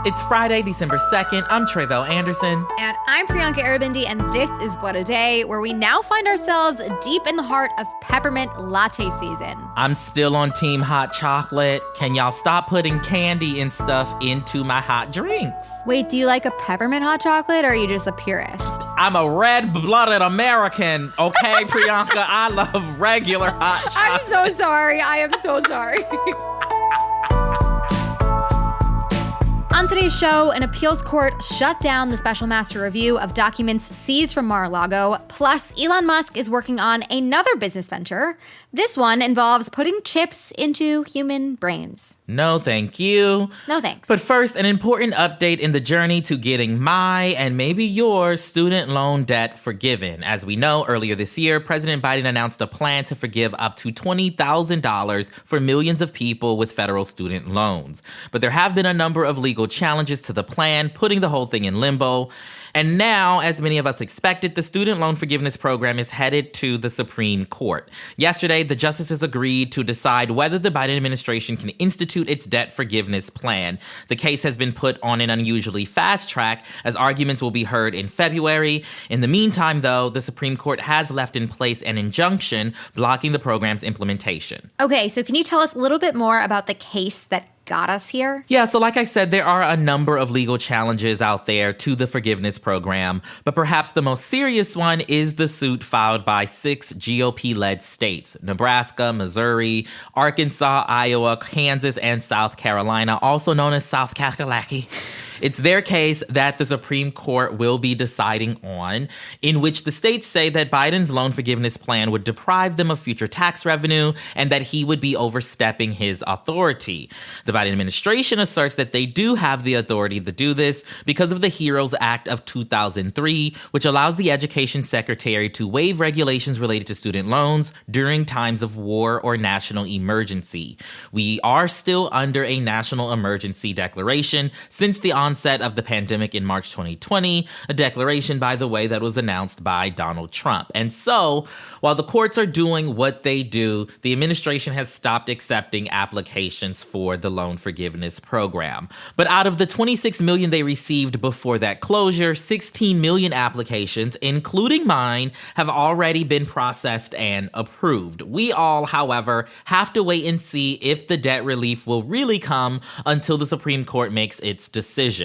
It's Friday, December 2nd. I'm Tre'vell Anderson. And I'm Priyanka Aribindi, and this is What a Day, where we now find ourselves deep in the heart of peppermint latte season. I'm still on team hot chocolate. Can y'all stop putting candy and stuff into my hot drinks? Wait, do you like a peppermint hot chocolate, or are you just a purist? I'm a red-blooded American, okay, Priyanka? I love regular hot chocolate. I'm so sorry. I am so sorry. On today's show, an appeals court shut down the special master review of documents seized from Mar-a-Lago. Plus, Elon Musk is working on another business venture. This one involves putting chips into human brains. No, thank you. No, thanks. But first, an important update in the journey to getting my and maybe your student loan debt forgiven. As we know, earlier this year, President Biden announced a plan to forgive up to $20,000 for millions of people with federal student loans. But there have been a number of legal challenges to the plan, putting the whole thing in limbo. And now, as many of us expected, the student loan forgiveness program is headed to the Supreme Court. Yesterday, the justices agreed to decide whether the Biden administration can institute its debt forgiveness plan. The case has been put on an unusually fast track, as arguments will be heard in February. In the meantime, though, the Supreme Court has left in place an injunction blocking the program's implementation. Okay, so can you tell us a little bit more about the case that got us here? Yeah, so like I said, there are a number of legal challenges out there to the forgiveness program, but perhaps the most serious one is the suit filed by 6 GOP-led states: Nebraska, Missouri, Arkansas, Iowa, Kansas, and South Carolina, also known as South Kakalaki. It's their case that the Supreme Court will be deciding on, in which the states say that Biden's loan forgiveness plan would deprive them of future tax revenue and that he would be overstepping his authority. The Biden administration asserts that they do have the authority to do this because of the HEROES Act of 2003, which allows the education secretary to waive regulations related to student loans during times of war or national emergency. We are still under a national emergency declaration since the onset of the pandemic in March 2020, a declaration, by the way, that was announced by Donald Trump. And so, while the courts are doing what they do, the administration has stopped accepting applications for the loan forgiveness program. But out of the 26 million they received before that closure, 16 million applications, including mine, have already been processed and approved. We all, however, have to wait and see if the debt relief will really come until the Supreme Court makes its decision.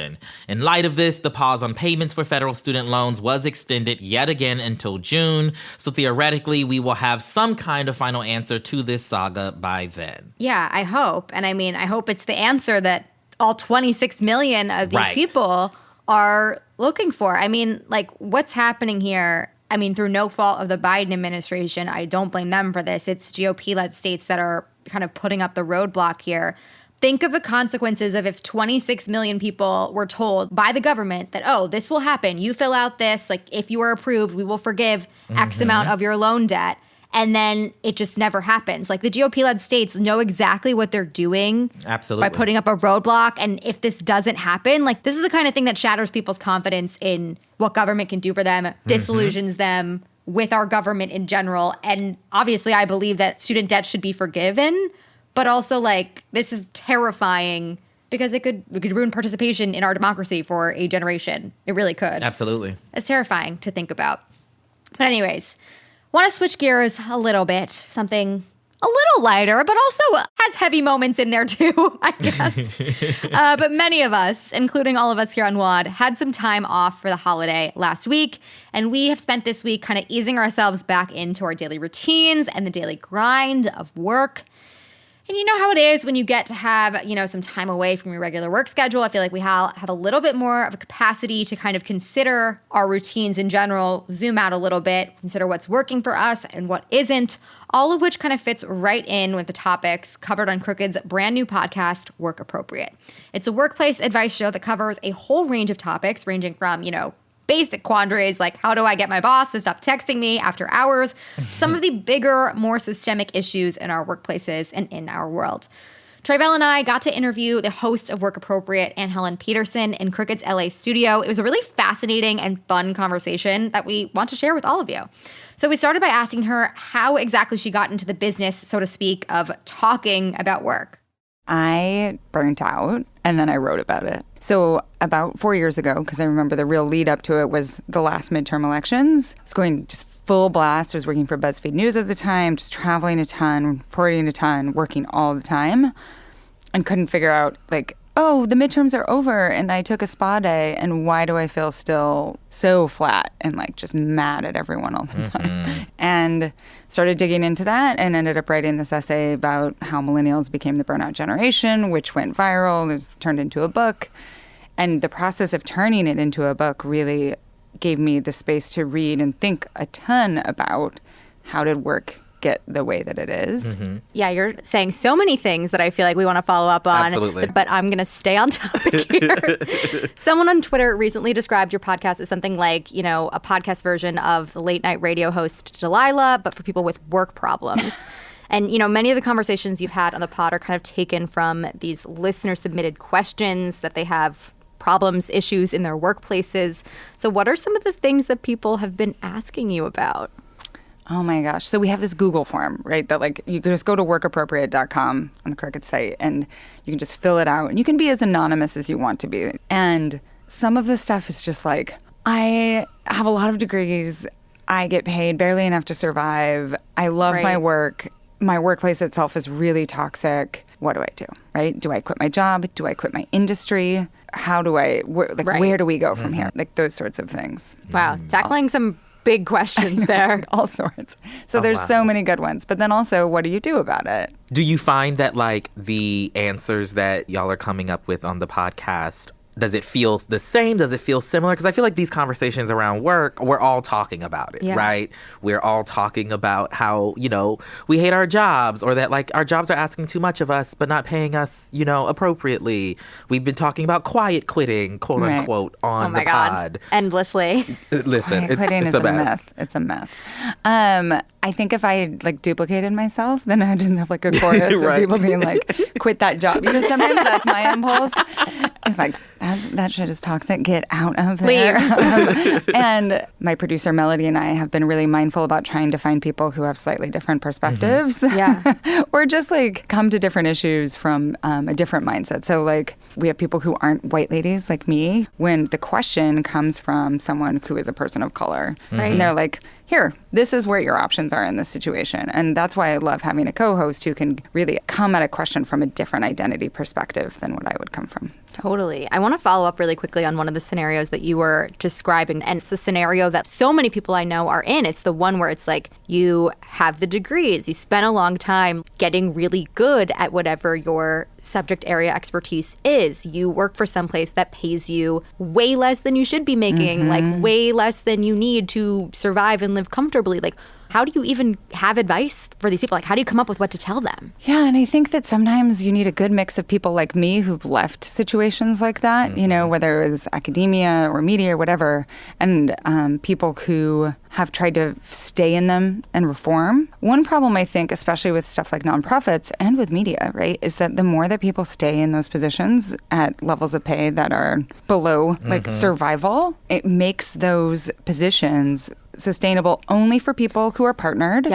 In light of this, the pause on payments for federal student loans was extended yet again until June. So theoretically, we will have some kind of final answer to this saga by then. Yeah, I hope. And I hope it's the answer that all 26 million of these people are looking for. What's happening here? Through no fault of the Biden administration, I don't blame them for this. It's GOP-led states that are kind of putting up the roadblock here. Think of the consequences of if 26 million people were told by the government that, oh, this will happen. You fill out this. If you are approved, we will forgive X amount of your loan debt. And then it just never happens. The GOP-led states know exactly what they're doing. Absolutely. By putting up a roadblock. And if this doesn't happen, this is the kind of thing that shatters people's confidence in what government can do for them, disillusions them with our government in general. And obviously, I believe that student debt should be forgiven. But also, this is terrifying because it could ruin participation in our democracy for a generation. It really could. Absolutely. It's terrifying to think about. But anyways, want to switch gears a little bit. Something a little lighter, but also has heavy moments in there too, I guess. But many of us, including all of us here on WAD, had some time off for the holiday last week. And we have spent this week kind of easing ourselves back into our daily routines and the daily grind of work. And you know how it is when you get to have, some time away from your regular work schedule. I feel like we have a little bit more of a capacity to kind of consider our routines in general, zoom out a little bit, consider what's working for us and what isn't, all of which kind of fits right in with the topics covered on Crooked's brand new podcast, Work Appropriate. It's a workplace advice show that covers a whole range of topics, ranging from, basic quandaries like how do I get my boss to stop texting me after hours, some of the bigger, more systemic issues in our workplaces and in our world. Tre'vell and I got to interview the host of Work Appropriate, Anne Helen Peterson, in Crooked's LA studio. It was a really fascinating and fun conversation that we want to share with all of you. So we started by asking her how exactly she got into the business, so to speak, of talking about work. I burnt out and then I wrote about it. So about 4 years ago, because I remember the real lead up to it was the last midterm elections, I was going just full blast. I was working for BuzzFeed News at the time, just traveling a ton, reporting a ton, working all the time, and couldn't figure out, like, oh, the midterms are over and I took a spa day, and why do I feel still so flat and like just mad at everyone all the time? And started digging into that and ended up writing this essay about how millennials became the burnout generation, which went viral. It was turned into a book. And the process of turning it into a book really gave me the space to read and think a ton about how did work get the way that it is. Yeah, you're saying so many things that I feel like we want to follow up on. Absolutely. But I'm going to stay on topic here. Someone on Twitter recently described your podcast as something like, you know, a podcast version of the late night radio host Delilah, but for people with work problems. And, you know, many of the conversations you've had on the pod are kind of taken from these listener submitted questions that they have problems, issues in their workplaces. So what are some of the things that people have been asking you about? Oh my gosh. So we have this Google form, right? That like you can just go to workappropriate.com on the Cricket site and you can just fill it out and you can be as anonymous as you want to be. And some of the stuff is just like, I have a lot of degrees. I get paid barely enough to survive. I love my work. My workplace itself is really toxic. What do I do, right? Do I quit my job? Do I quit my industry? How do I, where do we go from here? Like those sorts of things. Wow. Tackling some big questions there. All sorts. So there's so many good ones. But then also, what do you do about it? Do you find that like the answers that y'all are coming up with on the podcast, does it feel the same? Does it feel similar? Because I feel like these conversations around work, we're all talking about it, right? We're all talking about how, you know, we hate our jobs, or that like our jobs are asking too much of us but not paying us, you know, appropriately. We've been talking about quiet quitting, quote unquote, on the pod. Endlessly. Listen, quitting it's is a mess. It's a myth. I think if I like duplicated myself, then I'd just have like a chorus of people being like, quit that job. You know, sometimes that's my impulse. It's like, that shit is toxic. Get out of there. And my producer, Melody, and I have been really mindful about trying to find people who have slightly different perspectives. Or just like come to different issues from a different mindset. So like we have people who aren't white ladies like me when the question comes from someone who is a person of color. And they're like, here, this is where your options are in this situation. And that's why I love having a co-host who can really come at a question from a different identity perspective than what I would come from. Totally. I want to follow up really quickly on one of the scenarios that you were describing. And it's the scenario that so many people I know are in. It's the one where it's like you have the degrees, you spent a long time getting really good at whatever your subject area expertise is. You work for someplace that pays you way less than you should be making, like way less than you need to survive and live comfortably. Like, how do you even have advice for these people? Like, how do you come up with what to tell them? Yeah, and I think that sometimes you need a good mix of people like me who've left situations like that, you know, whether it was academia or media or whatever, and people who have tried to stay in them and reform. One problem, I think, especially with stuff like nonprofits and with media, right, is that the more that people stay in those positions at levels of pay that are below like survival, it makes those positions sustainable only for people who are partnered,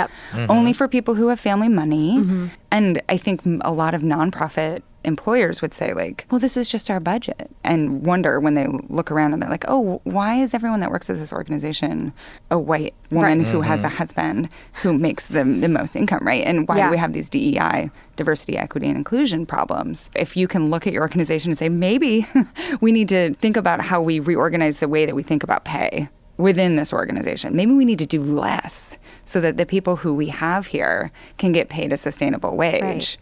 only for people who have family money. And I think a lot of nonprofit employers would say like, well, this is just our budget, and wonder when they look around and they're like, oh, why is everyone that works at this organization a white woman who has a husband who makes the most income, right? And why do we have these DEI, diversity, equity, and inclusion problems? If you can look at your organization and say, maybe we need to think about how we reorganize the way that we think about pay within this organization. Maybe we need to do less so that the people who we have here can get paid a sustainable wage. Right.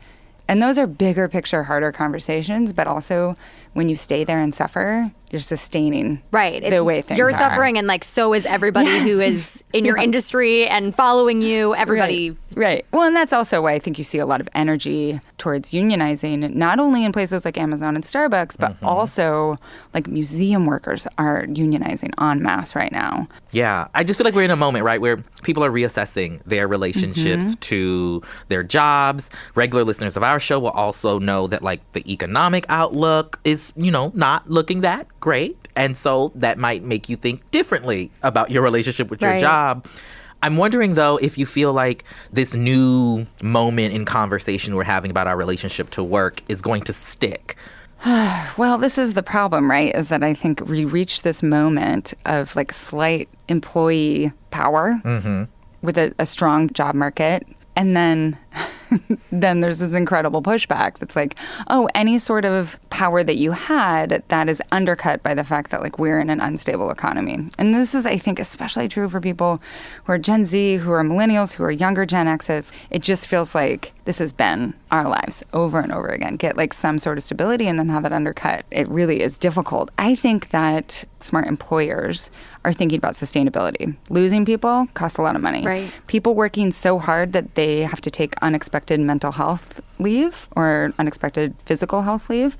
And those are bigger picture, harder conversations, but also when you stay there and suffer, you're sustaining the way things are. You're suffering, and like so is everybody who is in your industry and following you, everybody. Right. Well, and that's also why I think you see a lot of energy towards unionizing, not only in places like Amazon and Starbucks, but also like museum workers are unionizing en masse right now. Yeah. I just feel like we're in a moment, right, where people are reassessing their relationships to their jobs. Regular listeners of our show will also know that like the economic outlook is, you know, not looking that great. And so that might make you think differently about your relationship with your job. I'm wondering, though, if you feel like this new moment in conversation we're having about our relationship to work is going to stick. Well, this is the problem, right? Is that I think we reach this moment of like slight employee power with a strong job market. And then there's this incredible pushback that's like, oh, any sort of power that you had that is undercut by the fact that like we're in an unstable economy. And this is, I think, especially true for people who are Gen Z, who are millennials, who are younger Gen X's. It just feels like this has been our lives over and over again. Get like some sort of stability and then have it undercut. It really is difficult. I think that smart employers are thinking about sustainability. Losing people costs a lot of money. Right. People working so hard that they have to take unexpected mental health leave or unexpected physical health leave.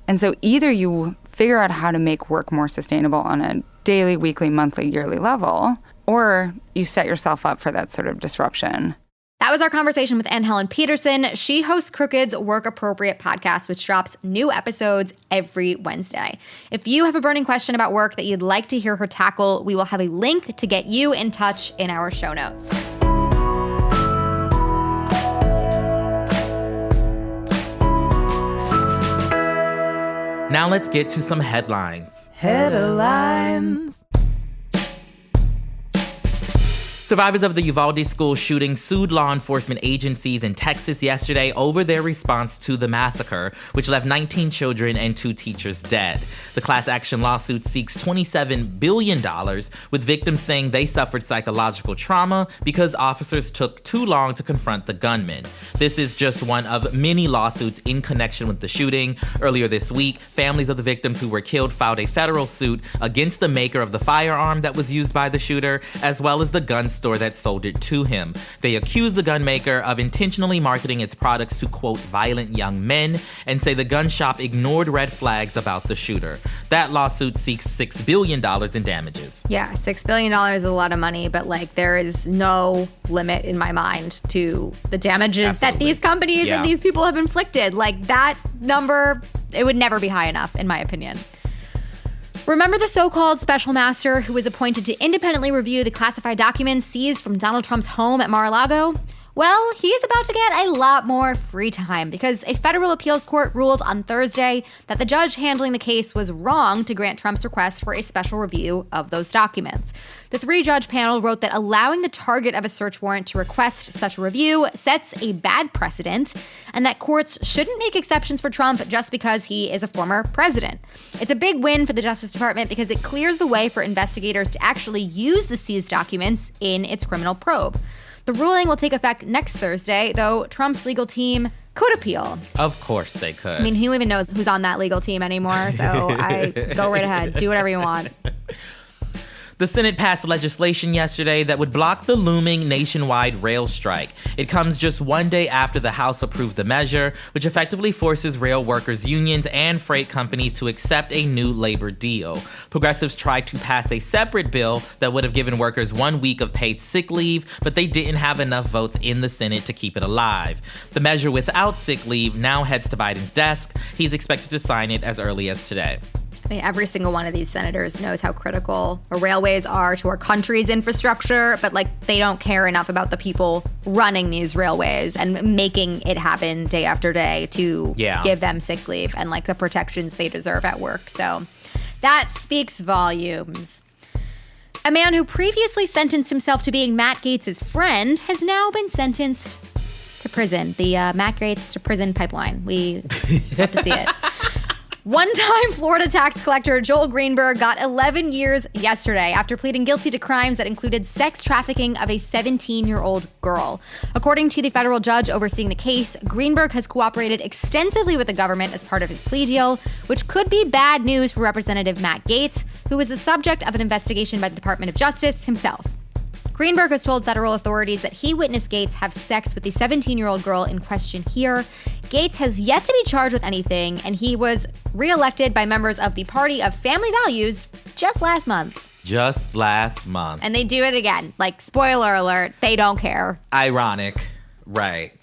And so either you figure out how to make work more sustainable on a daily, weekly, monthly, yearly level, or you set yourself up for that sort of disruption. That was our conversation with Anne Helen Peterson. She hosts Crooked's Work Appropriate podcast, which drops new episodes every Wednesday. If you have a burning question about work that you'd like to hear her tackle, we will have a link to get you in touch in our show notes. Now let's get to some headlines. Headlines. Survivors of the Uvalde school shooting sued law enforcement agencies in Texas yesterday over their response to the massacre, which left 19 children and 2 teachers dead. The class action lawsuit seeks $27 billion, with victims saying they suffered psychological trauma because officers took too long to confront the gunman. This is just one of many lawsuits in connection with the shooting. Earlier this week, families of the victims who were killed filed a federal suit against the maker of the firearm that was used by the shooter, as well as the gun store that sold it to him. They accuse the gun maker of intentionally marketing its products to, quote, violent young men, and say the gun shop ignored red flags about the shooter. That lawsuit seeks $6 billion in damages. Yeah, $6 billion is a lot of money, but like there is no limit in my mind to the damages that these companies and these people have inflicted. Like that number, it would never be high enough, in my opinion. Remember the so-called special master who was appointed to independently review the classified documents seized from Donald Trump's home at Mar-a-Lago? Well, he's about to get a lot more free time because a federal appeals court ruled on Thursday that the judge handling the case was wrong to grant Trump's request for a special review of those documents. The 3-judge panel wrote that allowing the target of a search warrant to request such a review sets a bad precedent and that courts shouldn't make exceptions for Trump just because he is a former president. It's a big win for the Justice Department because it clears the way for investigators to actually use the seized documents in its criminal probe. The ruling will take effect next Thursday, though Trump's legal team could appeal. Of course they could. I mean, who even knows who's on that legal team anymore? So go right ahead. Do whatever you want. The Senate passed legislation yesterday that would block the looming nationwide rail strike. It comes just one day after the House approved the measure, which effectively forces rail workers' unions and freight companies to accept a new labor deal. Progressives tried to pass a separate bill that would have given workers 1 week of paid sick leave, but they didn't have enough votes in the Senate to keep it alive. The measure without sick leave now heads to Biden's desk. He's expected to sign it as early as today. I mean, every single one of these senators knows how critical the railways are to our country's infrastructure, but like they don't care enough about the people running these railways and making it happen day after day to give them sick leave and like the protections they deserve at work. So that speaks volumes. A man who previously sentenced himself to being Matt Gaetz' friend has now been sentenced to prison. The Matt Gaetz to prison pipeline. We love to see it. One-time Florida tax collector Joel Greenberg got 11 years yesterday after pleading guilty to crimes that included sex trafficking of a 17-year-old girl. According to the federal judge overseeing the case, Greenberg has cooperated extensively with the government as part of his plea deal, which could be bad news for Representative Matt Gaetz, who is the subject of an investigation by the Department of Justice himself. Greenberg has told federal authorities that he witnessed Gaetz have sex with the 17-year-old girl in question here. Gaetz has yet to be charged with anything, and he was reelected by members of the Party of Family Values just last month. Just last month. And they do it again. Like, spoiler alert, they don't care. Ironic. Right.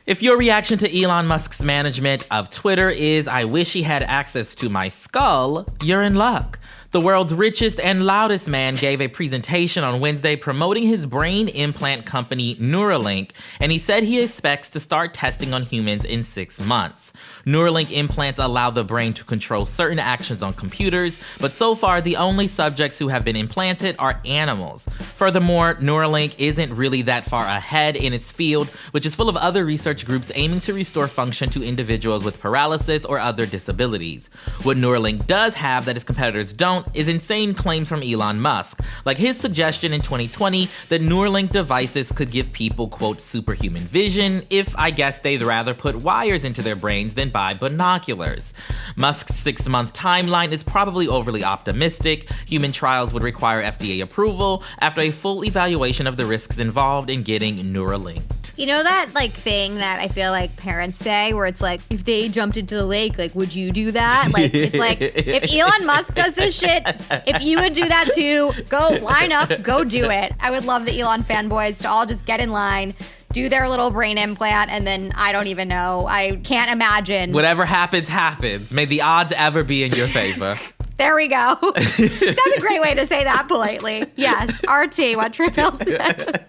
If your reaction to Elon Musk's management of Twitter is, I wish he had access to my skull, you're in luck. The world's richest and loudest man gave a presentation on Wednesday promoting his brain implant company Neuralink, and he said he expects to start testing on humans in 6 months. Neuralink implants allow the brain to control certain actions on computers, but so far the only subjects who have been implanted are animals. Furthermore, Neuralink isn't really that far ahead in its field, which is full of other research groups aiming to restore function to individuals with paralysis or other disabilities. What Neuralink does have that its competitors don't is insane claims from Elon Musk, like his suggestion in 2020 that Neuralink devices could give people, quote, superhuman vision if, I guess, they'd rather put wires into their brains than buy binoculars. Musk's 6-month timeline is probably overly optimistic. Human trials would require FDA approval after a full evaluation of the risks involved in getting Neuralink. You know that thing that I feel like parents say where it's like, if they jumped into the lake, would you do that? It's like, if Elon Musk does this shit, if you would do that too, go line up, go do it. I would love the Elon fanboys to all just get in line, do their little brain implant, and then I don't even know. I can't imagine. Whatever happens, happens. May the odds ever be in your favor. There we go. That's a great way to say that politely. Yes, RT, what Triple said.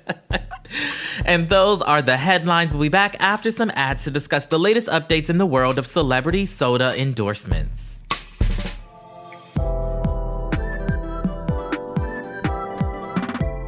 And those are the headlines. We'll be back after some ads to discuss the latest updates in the world of celebrity soda endorsements.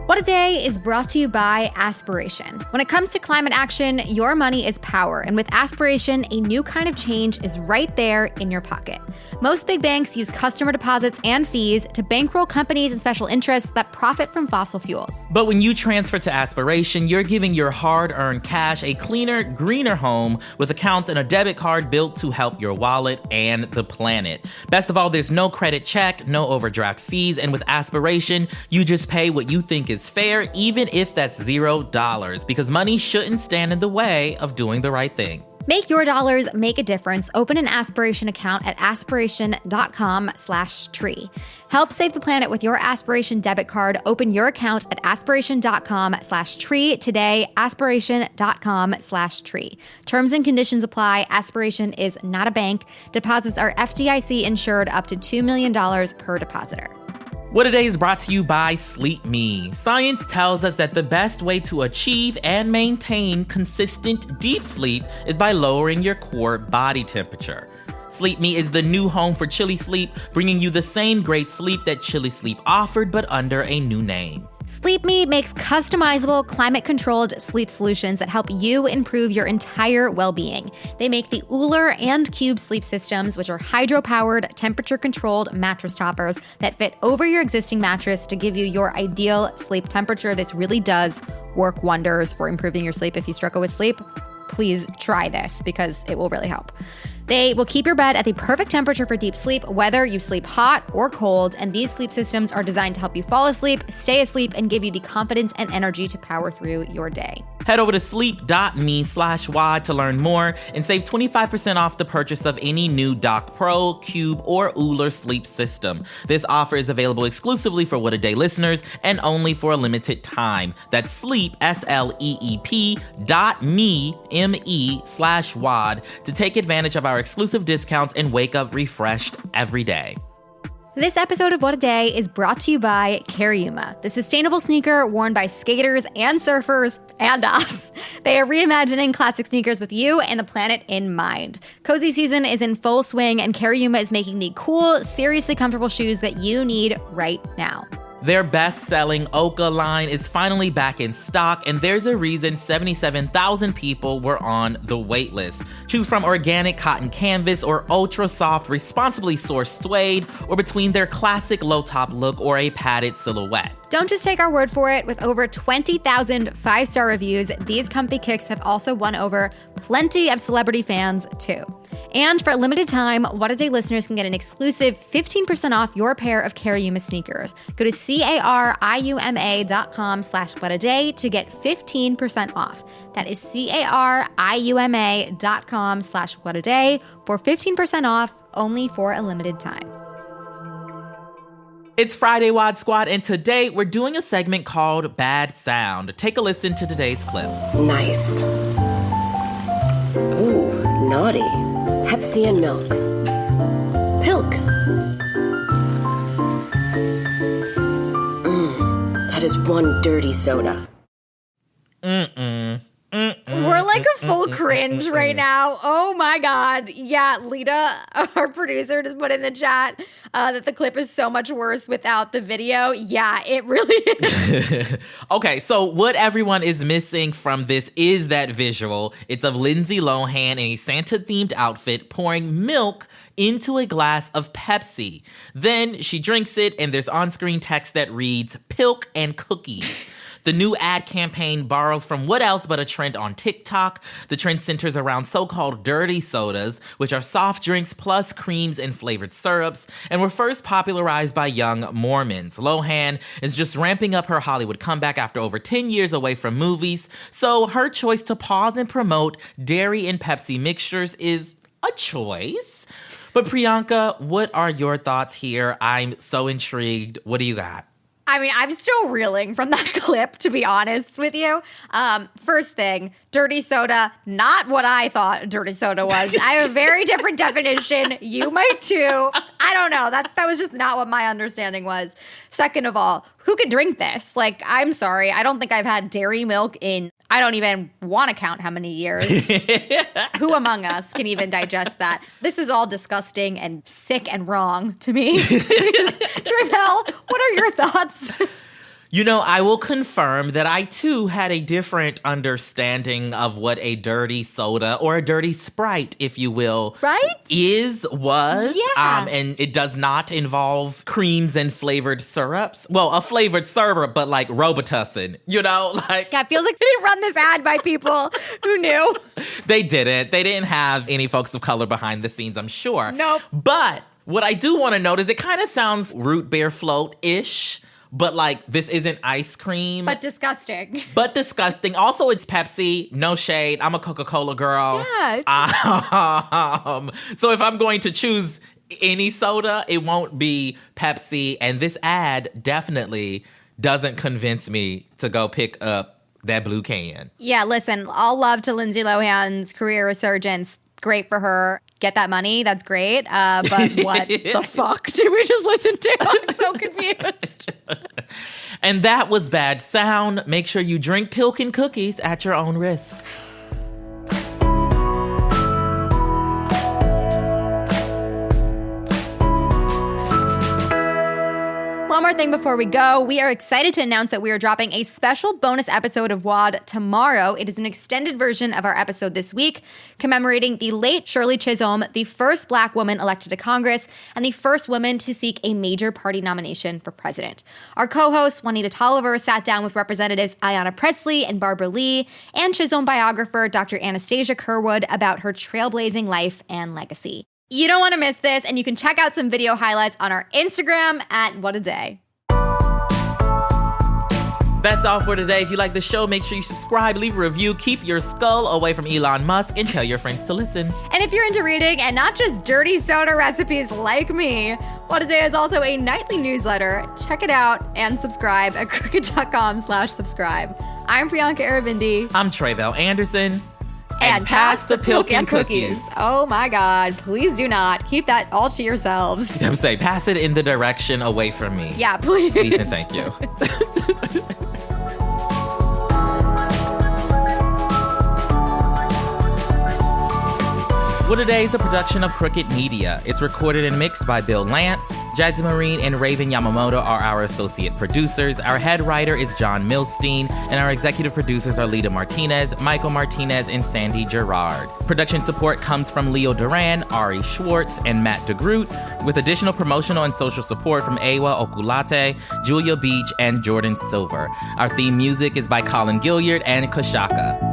What a Day is brought to you by Aspiration. When it comes to climate action, your money is power, and with Aspiration, a new kind of change is right there in your pocket. Most big banks use customer deposits and fees to bankroll companies and special interests that profit from fossil fuels. But when you transfer to Aspiration, you're giving your hard-earned cash a cleaner, greener home with accounts and a debit card built to help your wallet and the planet. Best of all, there's no credit check, no overdraft fees, and with Aspiration, you just pay what you think is fair, even if that's $0, because money shouldn't stand in the way of doing the right thing. Make your dollars make a difference. Open an Aspiration account at aspiration.com/tree. Help save the planet with your Aspiration debit card. Open your account at aspiration.com/tree today. Aspiration.com/tree. Terms and conditions apply. Aspiration is not a bank. Deposits are FDIC insured up to $2 million per depositor. What a Day is brought to you by Sleep Me. Science tells us that the best way to achieve and maintain consistent deep sleep is by lowering your core body temperature. Sleep Me is the new home for Chili Sleep, bringing you the same great sleep that Chili Sleep offered, but under a new name. Sleep Me makes customizable, climate-controlled sleep solutions that help you improve your entire well-being. They make the Uller and Cube sleep systems, which are hydro-powered, temperature-controlled mattress toppers that fit over your existing mattress to give you your ideal sleep temperature. This really does work wonders for improving your sleep. If you struggle with sleep, please try this because it will really help. They will keep your bed at the perfect temperature for deep sleep, whether you sleep hot or cold, and these sleep systems are designed to help you fall asleep, stay asleep, and give you the confidence and energy to power through your day. Head over to sleep.me/WOD to learn more and save 25% off the purchase of any new Dock Pro, Cube, or Uller sleep system. This offer is available exclusively for What a Day listeners and only for a limited time. That's sleep, sleep.me/WOD to take advantage of our exclusive discounts and wake up refreshed every day. This episode of What a Day is brought to you by Cariuma, the sustainable sneaker worn by skaters and surfers and us. They are reimagining classic sneakers with you and the planet in mind. Cozy season is in full swing, and Cariuma is making the cool, seriously comfortable shoes that you need right now. Their best-selling Oka line is finally back in stock, and there's a reason 77,000 people were on the wait list. Choose from organic cotton canvas or ultra-soft, responsibly sourced suede, or between their classic low-top look or a padded silhouette. Don't just take our word for it. With over 20,000 five-star reviews, these comfy kicks have also won over plenty of celebrity fans, too. And for a limited time, What a Day listeners can get an exclusive 15% off your pair of Cariuma sneakers. Go to cariuma.com/whataday to get 15% off. That is cariuma.com/whataday for 15% off, only for a limited time. It's Friday, WOD Squad, and today we're doing a segment called Bad Sound. Take a listen to today's clip. Nice. Ooh, naughty. Pepsi and milk. Pilk. just one dirty soda. We're like a full cringe right now. Oh my God. Yeah, Lita, our producer, just put in the chat that the clip is so much worse without the video. Yeah, it really is. Okay, so what everyone is missing from this is that visual. It's of Lindsay Lohan in a Santa-themed outfit pouring milk into a glass of Pepsi. Then she drinks it, and there's on-screen text that reads, "Pilk and cookies." The new ad campaign borrows from what else but a trend on TikTok. The trend centers around so-called dirty sodas, which are soft drinks plus creams and flavored syrups, and were first popularized by young Mormons. Lohan is just ramping up her Hollywood comeback after over 10 years away from movies, so her choice to pause and promote dairy and Pepsi mixtures is a choice. But Priyanka, what are your thoughts here? I'm so intrigued. What do you got? I mean, I'm still reeling from that clip, to be honest with you. First thing, dirty soda, not what I thought dirty soda was. I have a very different definition. You might too. I don't know. That was just not what my understanding was. Second of all, who could drink this? Like, I'm sorry. I don't think I've had dairy milk in, I don't even want to count how many years. Who among us can even digest that? This is all disgusting and sick and wrong to me. Trevel, what are your thoughts? You know, I will confirm that I, too, had a different understanding of what a dirty soda, or a dirty Sprite, if you will, was. Yeah. And it does not involve creams and flavored syrups. Well, a flavored syrup, but like Robitussin, you know? Like, yeah, it feels like they didn't run this ad by people who knew. They didn't. They didn't have any folks of color behind the scenes, I'm sure. Nope. But what I do want to note is it kind of sounds root beer float-ish. But, like, this isn't ice cream. But disgusting. Also, it's Pepsi. No shade. I'm a Coca-Cola girl. Yeah. So if I'm going to choose any soda, it won't be Pepsi. And this ad definitely doesn't convince me to go pick up that blue can. Yeah, listen, all love to Lindsay Lohan's career resurgence. Great for her. Get that money. That's great. But what the fuck did we just listen to? I'm so confused. And that was bad sound. Make sure you drink Pilk and cookies at your own risk. One more thing before we go. We are excited to announce that we are dropping a special bonus episode of WAD tomorrow. It is an extended version of our episode this week, commemorating the late Shirley Chisholm, the first Black woman elected to Congress and the first woman to seek a major party nomination for president. Our co-host, Juanita Tolliver, sat down with Representatives Ayanna Pressley and Barbara Lee and Chisholm biographer Dr. Anastasia Kerwood about her trailblazing life and legacy. You don't want to miss this, and you can check out some video highlights on our Instagram at What a Day. That's all for today. If you like the show, make sure you subscribe, leave a review, keep your skull away from Elon Musk, and tell your friends to listen. And if you're into reading and not just dirty soda recipes like me, What a Day is also a nightly newsletter. Check it out and subscribe at crooked.com/subscribe. I'm Priyanka Arivindi. I'm Trevel Anderson. And pass the Pilk and cookies. Oh my God, please do not. Keep that all to yourselves. I'm saying, pass it in the direction away from me. Yeah, please. Ethan, thank you. What a Day is a production of Crooked Media. It's recorded and mixed by Bill Lance. Jazzy Marine and Raven Yamamoto are our associate producers. Our head writer is John Milstein, and our executive producers are Lita Martinez, Michael Martinez, and Sandy Gerard. Production support comes from Leo Duran, Ari Schwartz, and Matt DeGroot, with additional promotional and social support from Ewa Okulate, Julia Beach, and Jordan Silver. Our theme music is by Colin Gilliard and Kashaka.